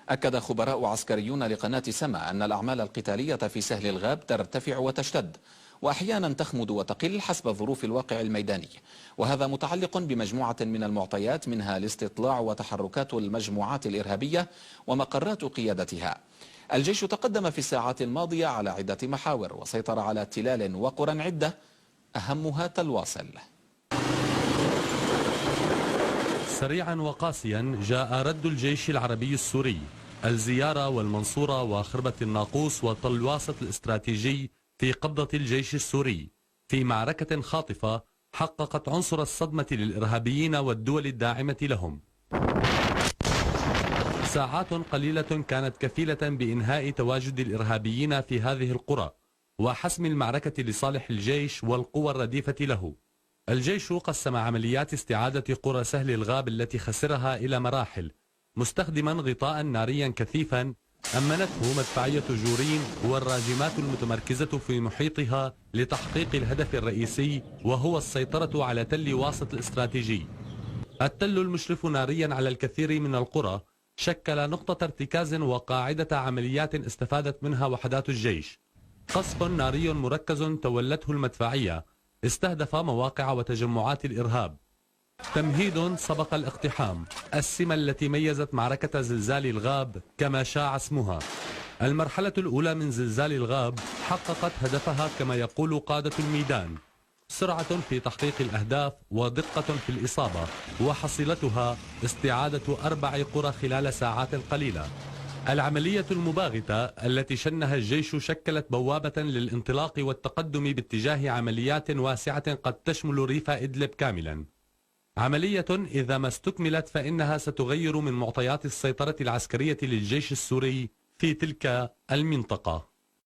أكد خبراء عسكريون لقناة سما أن الأعمال القتالية في سهل الغاب ترتفع وتشتد، وأحيانا تخمد وتقل حسب ظروف الواقع الميداني، وهذا متعلق بمجموعة من المعطيات، منها الاستطلاع وتحركات المجموعات الإرهابية ومقرات قيادتها. الجيش تقدم في الساعات الماضية على عدة محاور، وسيطر على تلال وقرى عدة أهمها تلواصل. سريعا وقاسيا جاء رد الجيش العربي السوري. الزيارة والمنصورة وخربة الناقوس وطلواسة الاستراتيجي في قبضة الجيش السوري في معركة خاطفة حققت عنصر الصدمة للإرهابيين والدول الداعمة لهم. ساعات قليلة كانت كفيلة بإنهاء تواجد الإرهابيين في هذه القرى وحسم المعركة لصالح الجيش والقوى الرديفة له. الجيش قسم عمليات استعادة قرى سهل الغاب التي خسرها إلى مراحل، مستخدما غطاء ناريا كثيفا أمنته مدفعية جورين والراجمات المتمركزة في محيطها لتحقيق الهدف الرئيسي، وهو السيطرة على تل واسط الاستراتيجي. التل المشرف ناريا على الكثير من القرى شكل نقطة ارتكاز وقاعدة عمليات استفادت منها وحدات الجيش. قصف ناري مركز تولته المدفعية استهدف مواقع وتجمعات الإرهاب. تمهيد سبق الاقتحام، السمة التي ميزت معركة زلزال الغاب كما شاع اسمها. المرحلة الأولى من زلزال الغاب حققت هدفها كما يقول قادة الميدان: سرعة في تحقيق الأهداف ودقة في الإصابة، وحصيلتها استعادة 4 قرى خلال ساعات قليلة. العملية المباغتة التي شنها الجيش شكلت بوابة للانطلاق والتقدم باتجاه عمليات واسعة قد تشمل ريف إدلب كاملا. عملية إذا ما استكملت فإنها ستغير من معطيات السيطرة العسكرية للجيش السوري في تلك المنطقة.